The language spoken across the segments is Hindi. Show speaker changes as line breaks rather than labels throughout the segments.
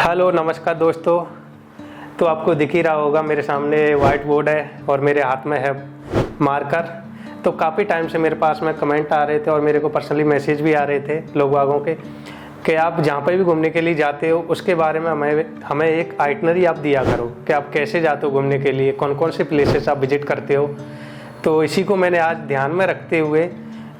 हेलो नमस्कार दोस्तों। तो आपको दिख ही रहा होगा मेरे सामने वाइट बोर्ड है और मेरे हाथ में है मार्कर। तो काफ़ी टाइम से मेरे पास में कमेंट आ रहे थे और मेरे को पर्सनली मैसेज भी आ रहे थे लोग बागों के कि आप जहाँ पर भी घूमने के लिए जाते हो उसके बारे में हमें एक आइटनरी आप दिया करो कि आप कैसे जाते हो घूमने के लिए, कौन कौन से प्लेसेस आप विजिट करते हो। तो इसी को मैंने आज ध्यान में रखते हुए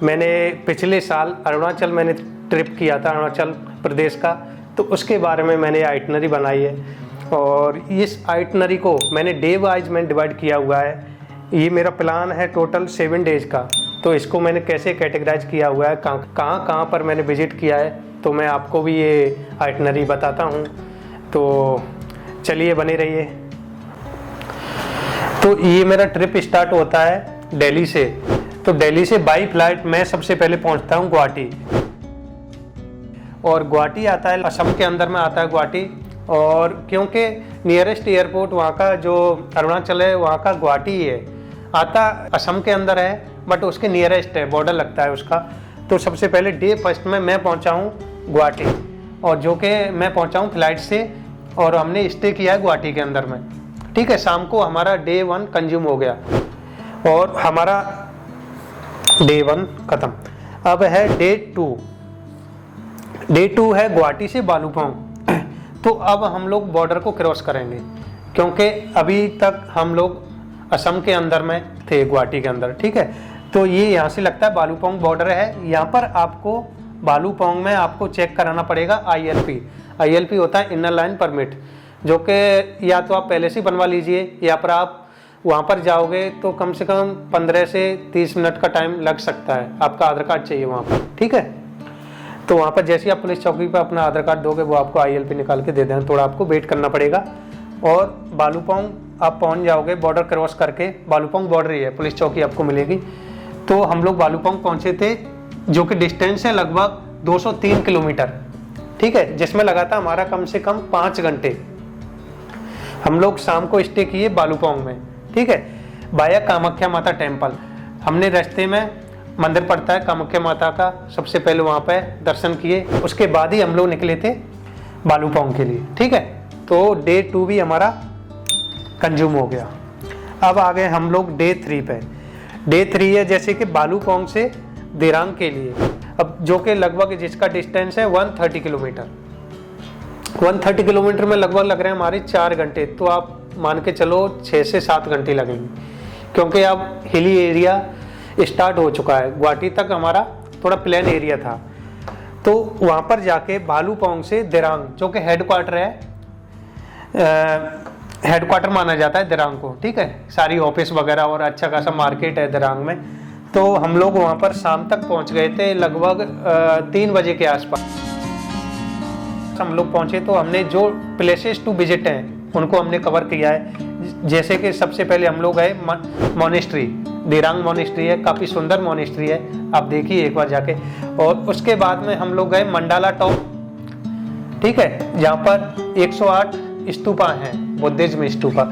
मैंने पिछले साल अरुणाचल मैंने ट्रिप किया था, अरुणाचल प्रदेश का। तो उसके बारे में मैंने आइटनरी बनाई है और इस आइटनरी को मैंने डे वाइज में डिवाइड किया हुआ है। ये मेरा प्लान है टोटल 7 डेज का। तो इसको मैंने कैसे कैटेगराइज किया हुआ है, कहाँ पर मैंने विजिट किया है, तो मैं आपको भी ये आइटनरी बताता हूँ। तो चलिए बने रहिए। तो ये मेरा ट्रिप स्टार्ट होता है दिल्ली से। तो दिल्ली से बाई फ्लाइट मैं सबसे पहले पहुँचता हूँ गुवाहाटी, और गुवाहाटी आता है असम के अंदर में आता है गुवाहाटी। और क्योंकि नियरेस्ट एयरपोर्ट वहाँ का जो अरुणाचल है वहाँ का गुवाहाटी ही है, आता असम के अंदर है बट उसके नियरेस्ट है, बॉर्डर लगता है उसका। तो सबसे पहले डे फर्स्ट में मैं पहुँचा हूँ गुवाहाटी, और जो कि मैं पहुँचा हूँ फ्लाइट से, और हमने स्टे किया है गुवाहाटी के अंदर में। ठीक है, शाम को हमारा डे 1 कंज्यूम हो गया और हमारा डे 1 ख़त्म। अब है डे 2। डे 2 है गुवाहाटी से बालूपोंग। तो अब हम लोग बॉर्डर को क्रॉस करेंगे, क्योंकि अभी तक हम लोग असम के अंदर में थे, गुवाहाटी के अंदर। ठीक है, तो ये यहाँ से लगता है बालूपोंग बॉर्डर है। यहाँ पर आपको बालूपोंग में आपको चेक कराना पड़ेगा ILP होता है इनर लाइन परमिट, जो कि या तो आप पहले से बनवा लीजिए या पर आप वहाँ पर जाओगे तो कम से कम 15 से 30 मिनट का टाइम लग सकता है। आपका आधार कार्ड चाहिए वहाँ पर। ठीक है, तो वहाँ पर जैसे ही आप पुलिस चौकी पर अपना आधार कार्ड दोगे वो आपको ILP निकाल के दे देंगे, थोड़ा आपको वेट करना पड़ेगा। और बालूपोंग आप पहुँच जाओगे बॉर्डर क्रॉस करके। बालूपोंग बॉर्डर ही है, पुलिस चौकी आपको मिलेगी। तो हम लोग बालूपोंग पहुँचे थे, जो कि डिस्टेंस है लगभग 203 किलोमीटर। ठीक है, जिसमें लगा था हमारा कम से कम 5 घंटे। हम लोग शाम को स्टे किए बालूपोंग में। ठीक है, बाया कामाख्या माता टेम्पल। हमने रास्ते में मंदिर पड़ता है कामाख्या माता का, सबसे पहले वहाँ पे दर्शन किए, उसके बाद ही हम लोग निकले थे बालूपोंग के लिए। ठीक है, तो डे 2 भी हमारा कंज्यूम हो गया। अब आ गए हम लोग डे 3 पे। डे 3 है जैसे कि बालूपोंग से दिरांग के लिए, अब जो कि लगभग जिसका डिस्टेंस है 130 किलोमीटर। 130 किलोमीटर में लगभग लग रहे हैं हमारे 4 घंटे। तो आप मान के चलो 6 से 7 घंटे लगेंगे, क्योंकि अब हिली एरिया स्टार्ट हो चुका है। गुवाहाटी तक हमारा थोड़ा प्लेन एरिया था। तो वहाँ पर जाके बालूपोंग से दिरांग, जो कि हेडक्वार्टर है, हेडक्वार्टर माना जाता है दिरांग को। ठीक है, सारी ऑफिस वगैरह और अच्छा खासा मार्केट है दिरांग में। तो हम लोग वहाँ पर शाम तक पहुँच गए थे, लगभग 3 बजे के आसपास हम लोग पहुँचे। तो हमने जो प्लेसेस टू विजिट हैं उनको हमने कवर किया है। जैसे कि सबसे पहले हम लोग गए मोनेस्ट्री, दिरांग मोनेस्ट्री है, काफ़ी सुंदर मोनेस्ट्री है, आप देखिए एक बार जाके। और उसके बाद में हम लोग गए मंडाला टॉप। ठीक है, जहाँ पर 108 स्तूपा हैं, बुद्धिज्म स्तूपा।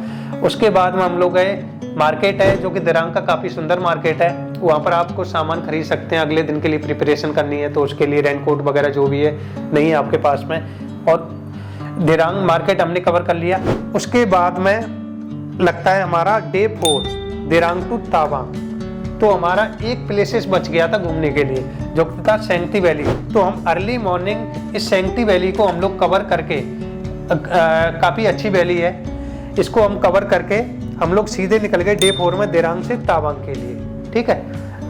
उसके बाद में हम लोग गए मार्केट है, जो कि दिरांग का काफ़ी सुंदर मार्केट है। वहाँ पर आपको सामान खरीद सकते हैं, अगले दिन के लिए प्रिपरेशन करनी है तो उसके लिए रेनकोट वगैरह जो भी है नहीं है आपके पास में। और दिरांग मार्केट हमने कवर कर लिया। उसके बाद में लगता है हमारा डे 4 दिरांग टू तावांग। तो हमारा एक प्लेसेस बच गया था घूमने के लिए, जो था सेंगटी वैली। तो हम अर्ली मॉर्निंग इस सेंगटी वैली को हम लोग कवर करके, काफ़ी अच्छी वैली है, इसको हम कवर करके हम लोग सीधे निकल गए डे 4 में दिरांग से तावांग के लिए। ठीक है,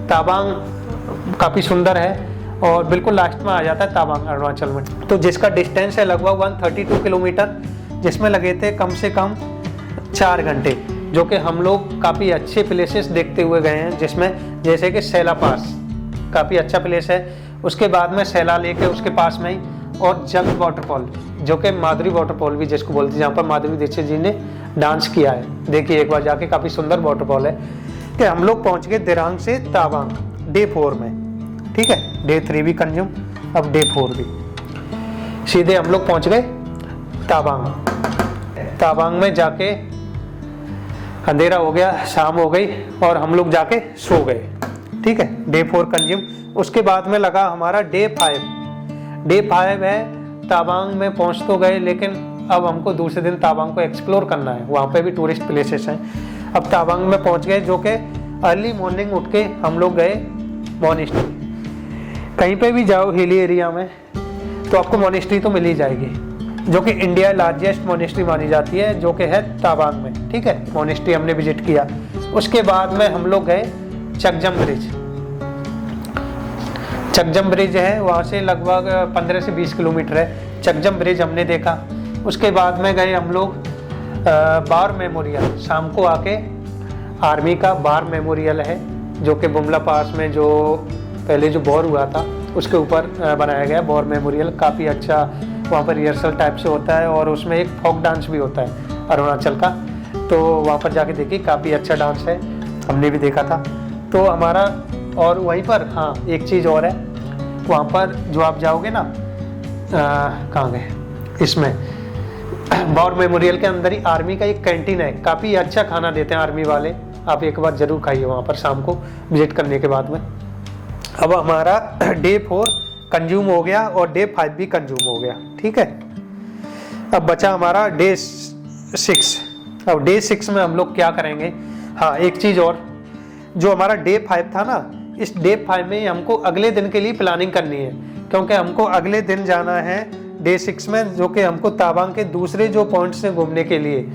तावांग काफ़ी सुंदर है और बिल्कुल लास्ट में आ जाता है तावांग अरुणाचल में। तो जिसका डिस्टेंस है लगभग 132 किलोमीटर, जिसमें लगे थे कम से कम 4 घंटे, जो कि हम लोग काफ़ी अच्छे प्लेसेस देखते हुए गए हैं। जिसमें जैसे कि सैला पास काफ़ी अच्छा प्लेस है, उसके बाद में सैला लेक है उसके पास में ही, और जंग वाटरफॉल, जो कि माधुरी वाटरफॉल भी जिसको बोलते हैं, जहाँ पर माधुरी दीक्षित जी ने डांस किया है। देखिए एक बार जाके, काफ़ी सुंदर वाटरफॉल है। कि हम लोग पहुँच गए दिरांग से तावांग डे 4 में। ठीक है, डे 3 भी कंज्यूम, अब डे 4 भी। सीधे हम लोग पहुँच गए तावांग। तावांग में जाके अंधेरा हो गया, शाम हो गई और हम लोग जाके सो गए। ठीक है, डे 4 कंज्यूम। उसके बाद में लगा हमारा डे 5। डे 5 है तावांग में पहुंच तो गए, लेकिन अब हमको दूसरे दिन तावांग को एक्सप्लोर करना है, वहाँ पे भी टूरिस्ट प्लेसेस हैं। अब तावांग में पहुँच गए, जो कि अर्ली मॉर्निंग उठ के हम लोग गए मोनेस्ट्री। कहीं पे भी जाओ हिली एरिया में तो आपको मोनेस्ट्री तो मिल ही जाएगी, जो कि इंडिया लार्जेस्ट मोनेस्ट्री मानी जाती है, जो कि है तावांग में। ठीक है, मोनेस्ट्री हमने विजिट किया। उसके बाद में हम लोग गए चकजम ब्रिज। चकजम ब्रिज है, वहाँ से लगभग 15 से 20 किलोमीटर है। चकजम ब्रिज हमने देखा। उसके बाद में गए हम लोग बार मेमोरियल। शाम को आके आर्मी का बार मेमोरियल है, जो कि बुमला पास में जो पहले जो वॉर हुआ था उसके ऊपर बनाया गया वॉर मेमोरियल। काफ़ी अच्छा वहाँ पर रिहर्सल टाइप से होता है, और उसमें एक फोक डांस भी होता है अरुणाचल का। तो वहाँ पर जाके देखिए, काफ़ी अच्छा डांस है, हमने भी देखा था। तो हमारा, और वहीं पर हाँ एक चीज़ और है, वहाँ पर जो आप जाओगे ना, कहाँ गए, इसमें वॉर मेमोरियल के अंदर ही आर्मी का एक कैंटीन है। काफ़ी अच्छा खाना देते हैं आर्मी वाले, आप एक बार ज़रूर खाइए वहाँ पर शाम को विजिट करने के बाद में। अब हमारा डे 4 कंज्यूम हो गया और डे 5 भी कंज्यूम हो गया। ठीक है, अब बचा हमारा डे 6। अब डे 6 में हम लोग क्या करेंगे, हाँ एक चीज़ और, जो हमारा डे 5 था ना, इस डे 5 में हमको अगले दिन के लिए प्लानिंग करनी है, क्योंकि हमको अगले दिन जाना है डे 6 में, जो कि हमको तावांग के दूसरे जो पॉइंट्स हैं घूमने के लिए,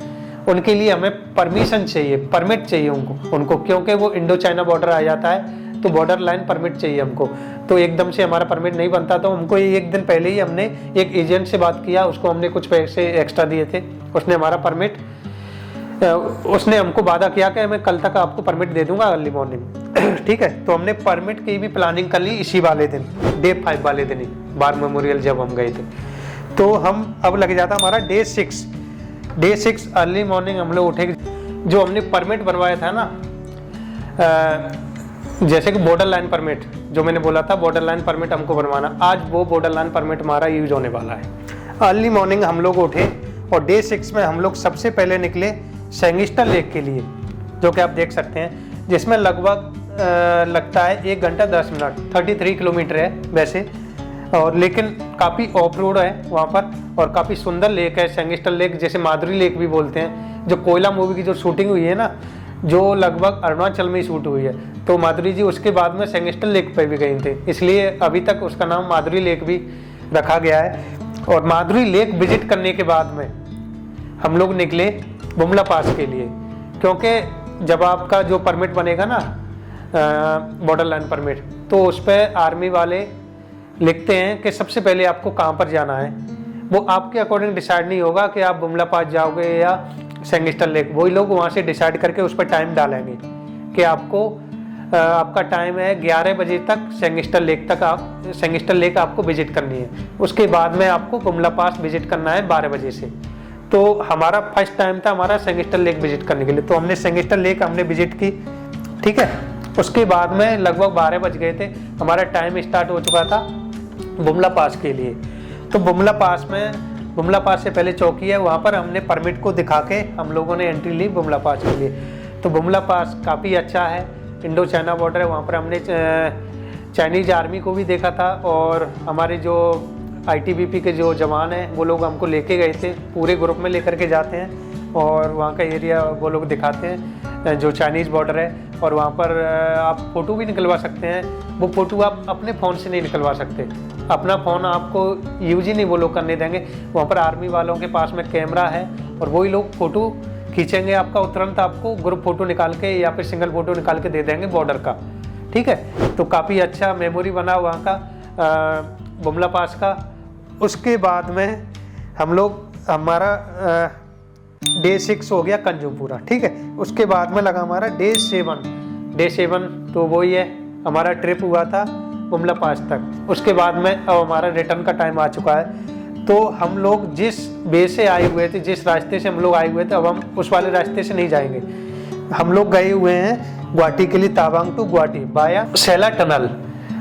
उनके लिए हमें परमिशन चाहिए, परमिट चाहिए उनको, क्योंकि वो इंडो चाइना बॉर्डर आ जाता है, तो बॉर्डर लाइन परमिट चाहिए हमको। तो एकदम से हमारा परमिट नहीं बनता, तो हमको एक दिन पहले ही हमने एक एजेंट से बात किया, उसको हमने कुछ पैसे एक्स्ट्रा दिए थे, उसने हमारा परमिट, उसने हमको वादा किया कि मैं कल तक आपको परमिट दे दूंगा अर्ली मॉर्निंग। ठीक है, तो हमने परमिट की भी प्लानिंग कर ली इसी वाले दिन, डे 5 वाले दिन ही, बार मेमोरियल जब हम गए थे। तो हम अब लग जाता हमारा डे 6। डे 6 अर्ली मॉर्निंग हम लोग उठे। जो हमने परमिट बनवाया था ना, जैसे कि बॉर्डर लाइन परमिट, जो मैंने बोला था बॉर्डर लाइन परमिट हमको बनवाना, आज वो बॉर्डर लाइन परमिट हमारा यूज होने वाला है। अर्ली मॉर्निंग हम लोग उठे और डे 6 में हम लोग सबसे पहले निकले सेंगिस्टर लेक के लिए, जो कि आप देख सकते हैं, जिसमें लगभग लगता है 1 घंटा 10 मिनट, 33 किलोमीटर है वैसे, और लेकिन काफ़ी ऑफ रोड है वहाँ पर, और काफ़ी सुंदर लेक है सेंगिस्टर लेक, जैसे माधुरी लेक भी बोलते हैं। जो कोयला मूवी की जो शूटिंग हुई है ना, जो लगभग अरुणाचल में ही शूट हुई है, तो माधुरी जी उसके बाद में सेंगिस्टर लेक पे भी गई थी, इसलिए अभी तक उसका नाम माधुरी लेक भी रखा गया है। और माधुरी लेक विजिट करने के बाद में हम लोग निकले बुमला पास के लिए, क्योंकि जब आपका जो परमिट बनेगा ना, बॉर्डर लाइन परमिट, तो उस पर आर्मी वाले लिखते हैं कि सबसे पहले आपको कहाँ पर जाना है। वो आपके अकॉर्डिंग डिसाइड नहीं होगा कि आप बुमला पास जाओगे या सेंगिस्टर लेक, वही लोग वहाँ से डिसाइड करके उस पर टाइम डालेंगे कि आपको आपका टाइम है 11 बजे तक सेंगिस्टर लेक तक, आप सेंगिस्टर लेक आपको विजिट करनी है। उसके बाद में आपको बुमला पास विजिट करना है 12 बजे से। तो हमारा फर्स्ट टाइम था हमारा सेंगिस्टर लेक विजिट करने के लिए, तो हमने सेंगिस्टर लेक हमने विजिट की। ठीक है, उसके बाद में लगभग 12 बज गए थे, हमारा टाइम स्टार्ट हो चुका था बुमला पास के लिए। तो बुमला पास में, बुमला पास से पहले चौकी है, वहाँ पर हमने परमिट को दिखा के हम लोगों ने एंट्री ली बुमला पास के लिए। तो बुमला पास काफ़ी अच्छा है, इंडो चाइना बॉर्डर है, वहाँ पर हमने चाइनीज आर्मी को भी देखा था, और हमारे जो ITBP के जो जवान हैं वो लोग हमको लेके गए थे, पूरे ग्रुप में लेकर के जाते हैं और वहाँ का एरिया वो लोग दिखाते हैं जो चाइनीज़ बॉर्डर है। और वहाँ पर आप फ़ोटो भी निकलवा सकते हैं, वो फ़ोटो आप अपने फ़ोन से नहीं निकलवा सकते, अपना फ़ोन आपको यूज ही नहीं वो लोग करने देंगे। वहाँ पर आर्मी वालों के पास में कैमरा है और वही लोग फ़ोटो खींचेंगे आपका, तुरंत आपको ग्रुप फ़ोटो निकाल के या फिर सिंगल फ़ोटो निकाल के दे देंगे बॉर्डर का। ठीक है, तो काफ़ी अच्छा मेमोरी बना वहाँ का बुमला पास का। उसके बाद में हम लोग, हमारा डे 6 हो गया कंज्यूम पूरा। ठीक है, उसके बाद में लगा हमारा डे 7। डे 7 तो वही है, हमारा ट्रिप हुआ था बुमला पास तक। उसके बाद में अब हमारा रिटर्न का टाइम आ चुका है। तो हम लोग जिस वे से आए हुए थे, जिस रास्ते से हम लोग आए हुए थे, अब हम उस वाले रास्ते से नहीं जाएंगे। हम लोग गए हुए हैं गुवाहाटी के लिए, तावांग टू गुवाहाटी बाया सेला टनल।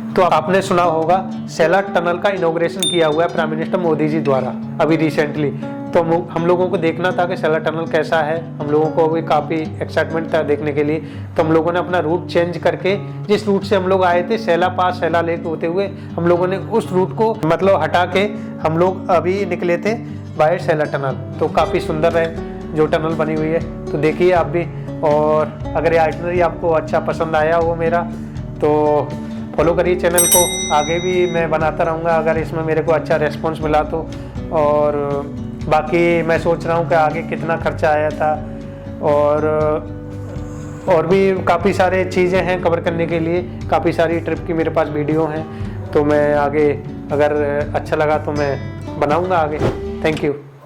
तो आपने सुना होगा सेला टनल का इनॉग्रेशन किया हुआ है प्राइम मिनिस्टर मोदी जी द्वारा अभी रिसेंटली। तो हम लोगों को देखना था कि सैला टनल कैसा है, हम लोगों को भी काफ़ी एक्साइटमेंट था देखने के लिए। तो हम लोगों ने अपना रूट चेंज करके, जिस रूट से हम लोग आए थे सैला पास सैला लेक होते हुए, हम लोगों ने उस रूट को मतलब हटा के हम लोग अभी निकले थे बाय सैला टनल। तो काफ़ी सुंदर है जो टनल बनी हुई है, तो देखिए आप भी। और अगर ये आइटनरी आपको अच्छा पसंद आया हो मेरा, तो फॉलो करिए चैनल को, आगे भी मैं बनाता रहूँगा अगर इसमें मेरे को अच्छा रेस्पॉन्स मिला तो। और बाकी मैं सोच रहा हूँ कि आगे कितना खर्चा आया था, और भी काफ़ी सारे चीज़ें हैं कवर करने के लिए, काफ़ी सारी ट्रिप की मेरे पास वीडियो हैं। तो मैं आगे अगर अच्छा लगा तो मैं बनाऊँगा आगे। Thank you.